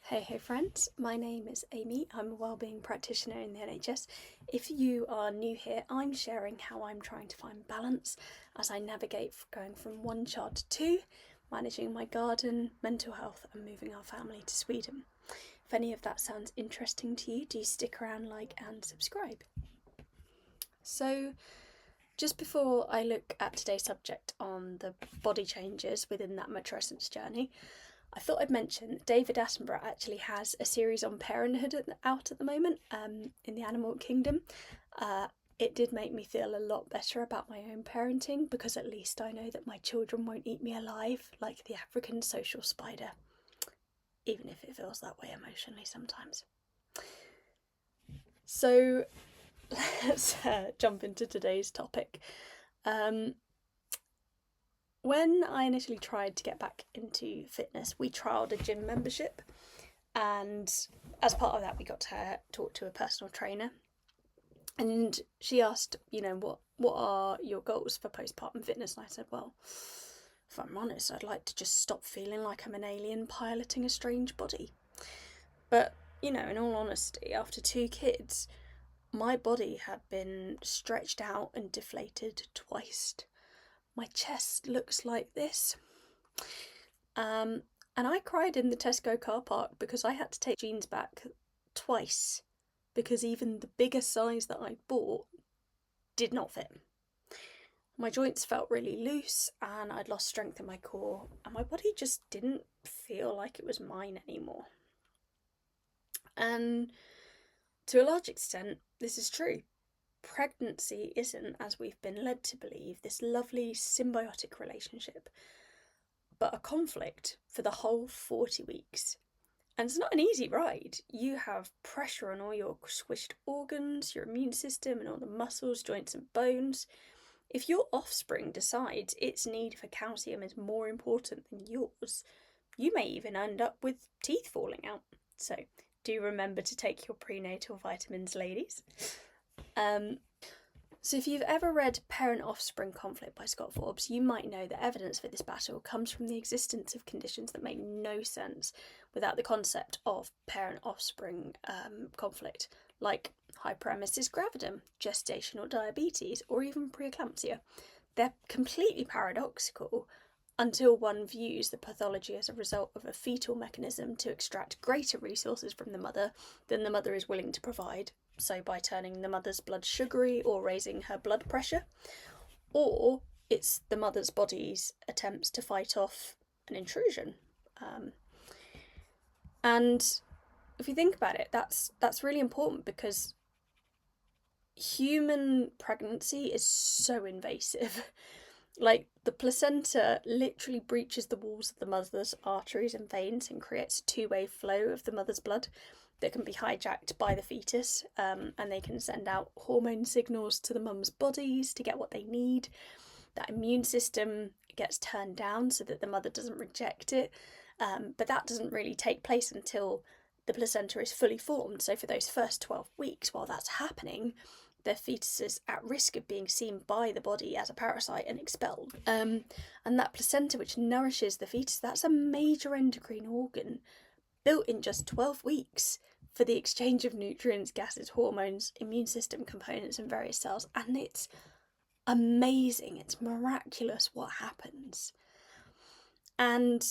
Hey, hey friends, my name is Amy. I'm a wellbeing practitioner in the NHS. If you are new here, I'm sharing how I'm trying to find balance as I navigate going from one child to two, managing my garden, mental health, and moving our family to Sweden. If any of that sounds interesting to you, do stick around, like, and subscribe. So, just before I look at today's subject on the body changes within that matrescence journey, I thought I'd mention that David Attenborough actually has a series on parenthood out at the moment in the animal kingdom. It did make me feel a lot better about my own parenting because at least I know that my children won't eat me alive like the African social spider, even if it feels that way emotionally sometimes. So let's jump into today's topic. When I initially tried to get back into fitness, we trialled a gym membership, and as part of that we got to talk to a personal trainer, and she asked, what are your goals for postpartum fitness? And I said, well, if I'm honest, I'd like to just stop feeling like I'm an alien piloting a strange body. But, in all honesty, after 2 kids, my body had been stretched out and deflated twice. My chest looks like this. And I cried in the Tesco car park because I had to take jeans back twice because even the bigger size that I'd bought did not fit. My joints felt really loose and I'd lost strength in my core, and my body just didn't feel like it was mine anymore. And to a large extent, this is true. Pregnancy isn't, as we've been led to believe, this lovely symbiotic relationship, but a conflict for the whole 40 weeks. And it's not an easy ride. You have pressure on all your squished organs, your immune system, and all the muscles, joints, and bones. If your offspring decides its need for calcium is more important than yours, you may even end up with teeth falling out. So do remember to take your prenatal vitamins, ladies. So if you've ever read Parent-Offspring Conflict by Scott Forbes, you might know that evidence for this battle comes from the existence of conditions that make no sense without the concept of parent-offspring conflict, like hyperemesis gravidum, gestational diabetes, or even preeclampsia. They're completely paradoxical until one views the pathology as a result of a fetal mechanism to extract greater resources from the mother than the mother is willing to provide, so by turning the mother's blood sugary or raising her blood pressure, or it's the mother's body's attempts to fight off an intrusion. And if you think about it, that's really important because human pregnancy is so invasive. Like, the placenta literally breaches the walls of the mother's arteries and veins and creates a two-way flow of the mother's blood that can be hijacked by the fetus, and they can send out hormone signals to the mum's bodies to get what they need. That immune system gets turned down so that the mother doesn't reject it, but that doesn't really take place until the placenta is fully formed. So for those first 12 weeks, while that's happening, the fetus is at risk of being seen by the body as a parasite and expelled. And that placenta, which nourishes the fetus, that's a major endocrine organ built in just 12 weeks for the exchange of nutrients, gases, hormones, immune system components, and various cells. And it's amazing, it's miraculous what happens. And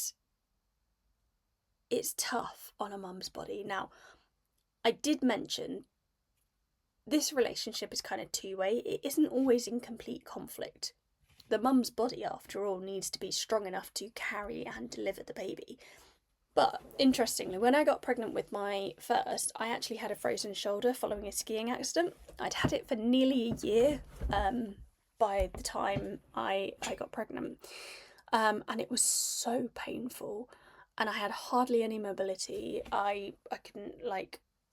it's tough on a mum's body. Now, I did mention this relationship is kind of two-way. It isn't always in complete conflict. The mum's body, after all, needs to be strong enough to carry and deliver the baby. But interestingly, when I got pregnant with my first, I actually had a frozen shoulder following a skiing accident. I'd had it for nearly a year by the time I got pregnant. And it was so painful. And I had hardly any mobility. I couldn't,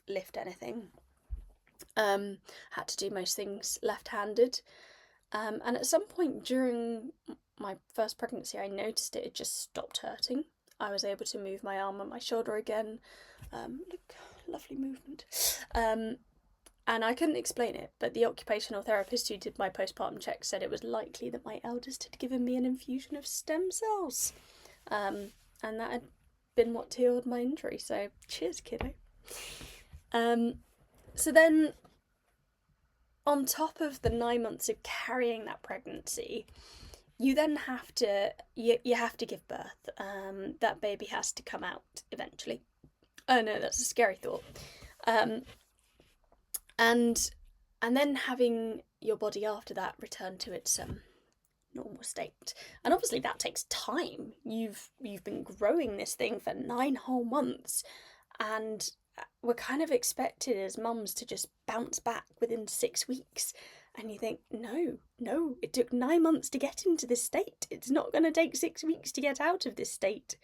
lift anything. Had to do most things left-handed. And at some point during my first pregnancy, I noticed it had just stopped hurting. I was able to move my arm and my shoulder again. Look, lovely movement. And I couldn't explain it, but the occupational therapist who did my postpartum check said it was likely that my eldest had given me an infusion of stem cells. And that had been what healed my injury. So cheers, kiddo. So then, on top of the 9 months of carrying that pregnancy, you then have to you have to give birth. That baby has to come out eventually. Oh no, that's a scary thought. And then having your body after that return to its normal state. And obviously that takes time. You've been growing this thing for 9 whole months, and we're kind of expected as mums to just bounce back within 6 weeks. And you think, no, it took 9 months to get into this state. It's not going to take 6 weeks to get out of this state.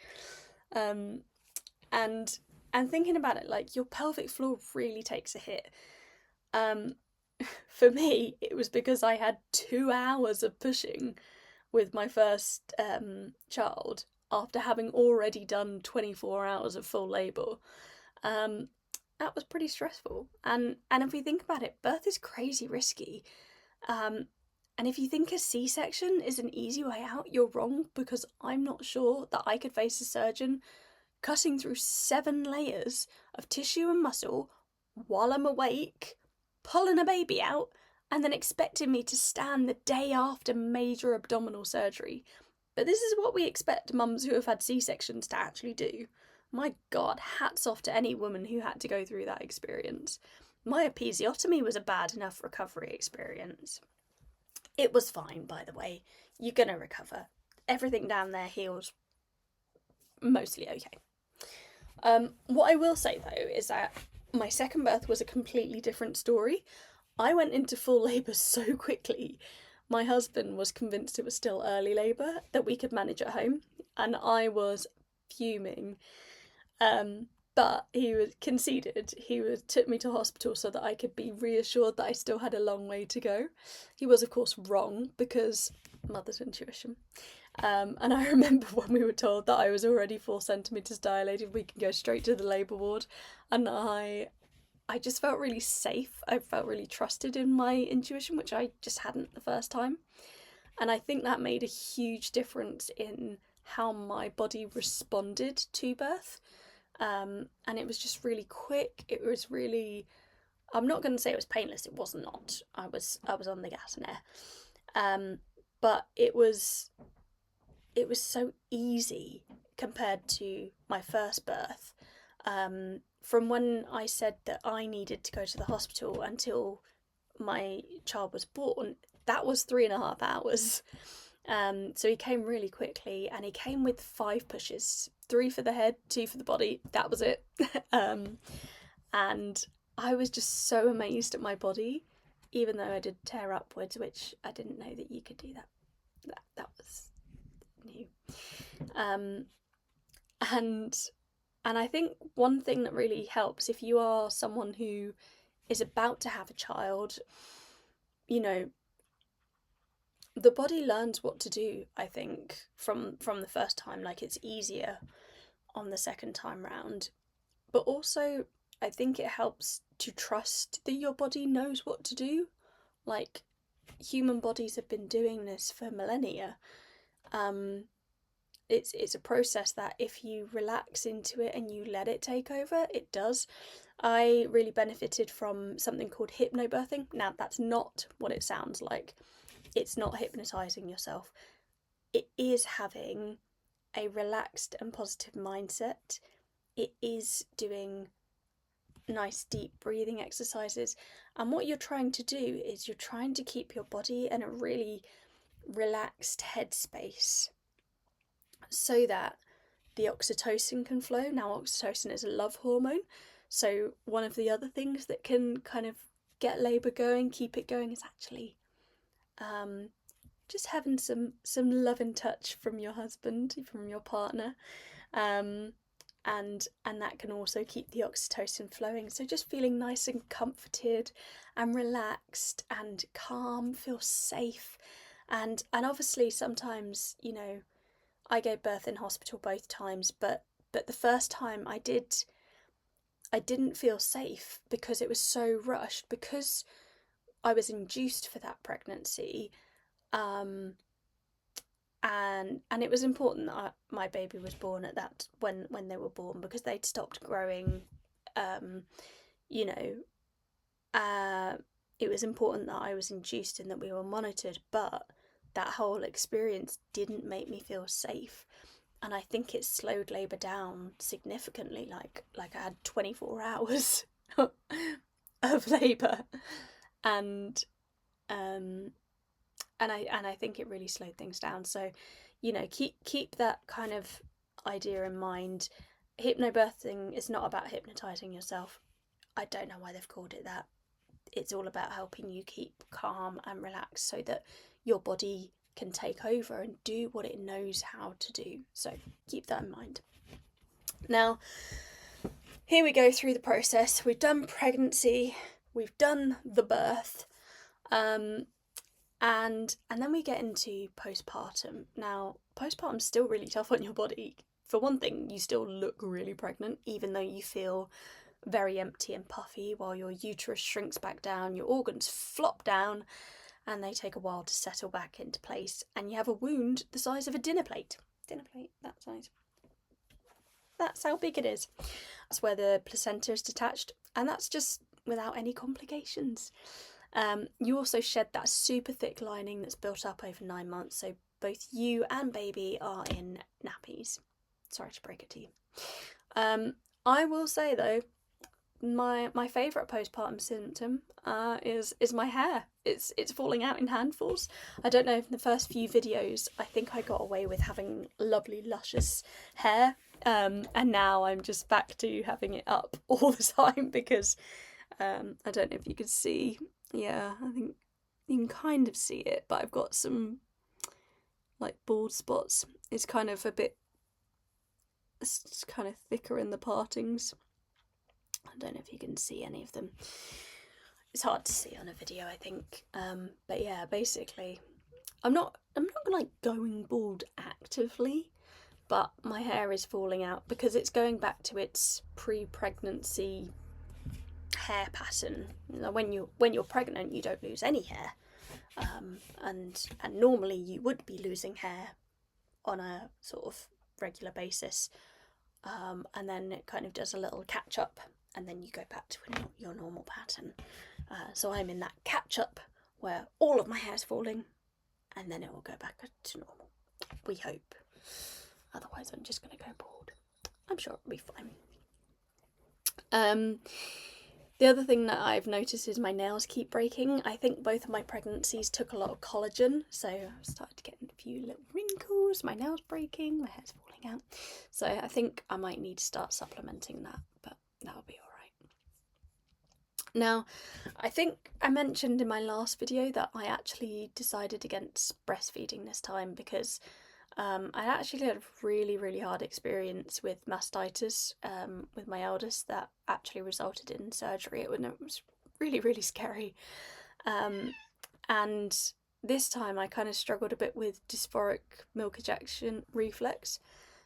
And thinking about it, like, your pelvic floor really takes a hit. For me, it was because I had 2 hours of pushing with my first child after having already done 24 hours of full labour. That was pretty stressful. And if we think about it, birth is crazy risky. And if you think a C-section is an easy way out, you're wrong, because I'm not sure that I could face a surgeon cutting through 7 layers of tissue and muscle while I'm awake, pulling a baby out, and then expecting me to stand the day after major abdominal surgery. But this is what we expect mums who have had C-sections to actually do. My God, hats off to any woman who had to go through that experience. My episiotomy was a bad enough recovery experience. It was fine, by the way. You're gonna recover. Everything down there heals mostly okay. What I will say though is that my second birth was a completely different story. I went into full labour so quickly. My husband was convinced it was still early labour, that we could manage at home, and I was fuming. But he was conceded. Took me to hospital so that I could be reassured that I still had a long way to go. He was, of course, wrong, because mother's intuition. And I remember when we were told that I was already 4 centimetres dilated, we can go straight to the labour ward. And I just felt really safe. I felt really trusted in my intuition, which I just hadn't the first time. And I think that made a huge difference in how my body responded to birth. And it was just really quick. It was really, I'm not going to say it was painless. It was not. I was on the gas and air. But it was so easy compared to my first birth. From when I said that I needed to go to the hospital until my child was born, that was 3.5 hours. So he came really quickly, and he came with 5 pushes, 3 for the head, 2 for the body. That was it. And I was just so amazed at my body, even though I did tear upwards, which I didn't know that you could do that. That was new. And I think one thing that really helps, if you are someone who is about to have a child, you know, the body learns what to do, I think, from the first time. Like, it's easier on the second time round. But also, I think it helps to trust that your body knows what to do. Like, human bodies have been doing this for millennia. It's a process that if you relax into it and you let it take over, it does. I really benefited from something called hypnobirthing. Now, that's not what it sounds like. It's not hypnotising yourself. It is having a relaxed and positive mindset. It is doing nice deep breathing exercises. And what you're trying to do is you're trying to keep your body in a really relaxed headspace so that the oxytocin can flow. Now, oxytocin is a love hormone. So one of the other things that can kind of get labour going, keep it going, is actually just having some love and touch from your husband, from your partner, and that can also keep the oxytocin flowing. So just feeling nice and comforted and relaxed and calm, feel safe, and obviously sometimes, you know, I gave birth in hospital both times, but the first time I didn't feel safe because it was so rushed, because I was induced for that pregnancy, and and it was important that my baby was born at that when they were born, because they'd stopped growing. You know, it was important that I was induced and that we were monitored, but that whole experience didn't make me feel safe. And I think it slowed labour down significantly. Like I had 24 hours of labour, and I think it really slowed things down. So, you know, keep that kind of idea in mind. Hypnobirthing is not about hypnotising yourself. I don't know why they've called it that. It's all about helping you keep calm and relaxed so that your body can take over and do what it knows how to do. So keep that in mind. Now, here we go through the process. We've done pregnancy, we've done the birth, and then we get into postpartum. Now, postpartum's still really tough on your body. For one thing, you still look really pregnant, even though you feel very empty and puffy, while your uterus shrinks back down, your organs flop down, and they take a while to settle back into place, and you have a wound the size of a dinner plate. Dinner plate, that size. That's how big it is. That's where the placenta is detached, and that's just without any complications. You also shed that super thick lining that's built up over 9 months, so both you and baby are in nappies. Sorry to break it to you. I will say though, my favourite postpartum symptom is my hair. It's falling out in handfuls. I don't know if in the first few videos I think I got away with having lovely luscious hair, and now I'm just back to having it up all the time because I don't know if you can see. Yeah, I think you can kind of see it, but I've got some like bald spots. It's kind of it's kind of thicker in the partings. I don't know if you can see any of them. It's hard to see on a video, I think. But yeah, basically, I'm not like going bald actively, but my hair is falling out because it's going back to its pre-pregnancy hair pattern. When you're pregnant, you don't lose any hair, and normally you would be losing hair on a sort of regular basis, and then it kind of does a little catch up, and then you go back to your normal pattern. So I'm in that catch up where all of my hair is falling, and then it will go back to normal. We hope. Otherwise, I'm just going to go bald. I'm sure it'll be fine. The other thing that I've noticed is my nails keep breaking. I think both of my pregnancies took a lot of collagen, so I've started to get a few little wrinkles, my nails breaking, my hair's falling out. So I think I might need to start supplementing that, but that'll be alright. Now, I think I mentioned in my last video that I actually decided against breastfeeding this time because I actually had a really, really hard experience with mastitis with my eldest that actually resulted in surgery. It was really, really scary. And this time I kind of struggled a bit with dysphoric milk ejection reflex.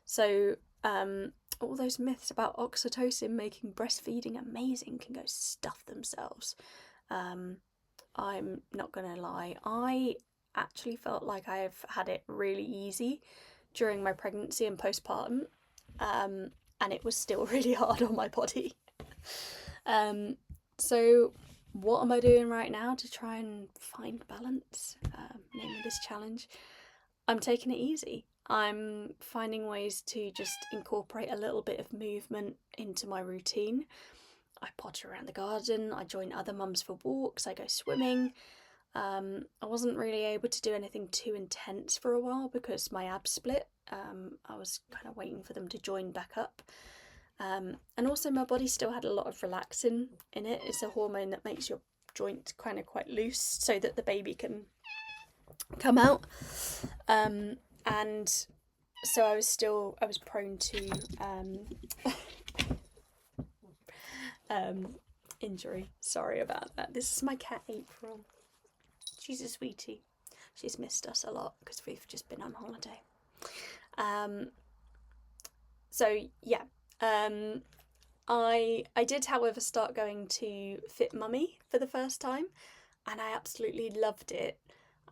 So all those myths about oxytocin making breastfeeding amazing can go stuff themselves. I'm not going to lie. I actually felt like I've had it really easy during my pregnancy and postpartum, and it was still really hard on my body. So what am I doing right now to try and find balance? Name of this challenge. I'm taking it easy. I'm finding ways to just incorporate a little bit of movement into my routine. I potter around the garden, I join other mums for walks, I go swimming. I wasn't really able to do anything too intense for a while because my abs split. I was kind of waiting for them to join back up. And also my body still had a lot of relaxin in it. It's a hormone that makes your joint kind of quite loose so that the baby can come out. And so I was prone to injury. Sorry about that. This is my cat April. She's a sweetie. She's missed us a lot because we've just been on holiday. So yeah, I did, however, start going to Fit Mummy for the first time, and I absolutely loved it.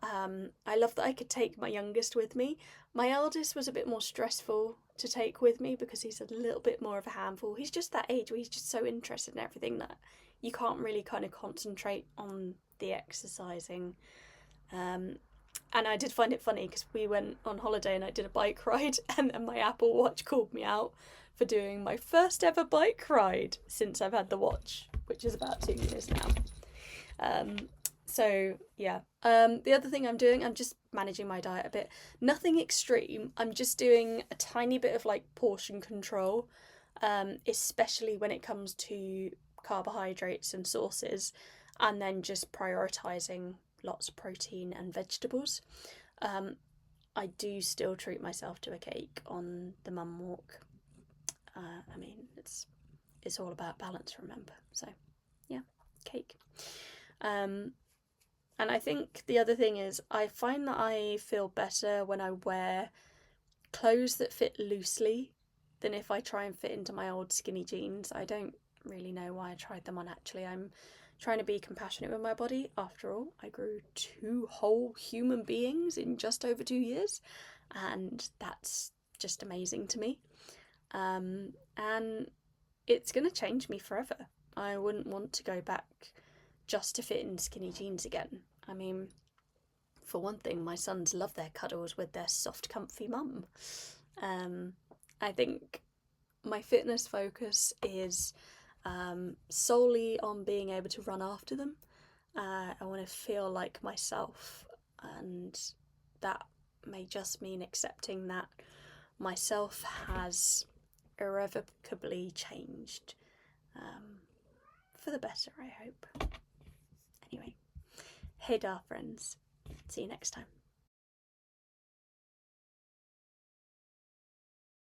I love that I could take my youngest with me. My eldest was a bit more stressful to take with me because he's a little bit more of a handful. He's just that age where he's just so interested in everything that you can't really kind of concentrate on the exercising. And I did find it funny because we went on holiday and I did a bike ride, and then my Apple Watch called me out for doing my first ever bike ride since I've had the watch, which is about 2 years now. So yeah, the other thing I'm doing, I'm just managing my diet a bit. Nothing extreme. I'm just doing a tiny bit of like portion control, especially when it comes to carbohydrates and sauces, and then just prioritizing lots of protein and vegetables. I do still treat myself to a cake on the mum walk. I mean, it's all about balance, remember? So yeah, cake. And I think the other thing is I find that I feel better when I wear clothes that fit loosely than if I try and fit into my old skinny jeans. I don't really know why I tried them on actually. I'm trying to be compassionate with my body. After all, I grew 2 whole human beings in just over 2 years, and that's just amazing to me. And it's going to change me forever. I wouldn't want to go back just to fit in skinny jeans again. I mean, for one thing, my sons love their cuddles with their soft, comfy mum. I think my fitness focus is solely on being able to run after them. I want to feel like myself, and that may just mean accepting that myself has irrevocably changed for the better, I hope. Anyway, hey, dar friends. See you next time.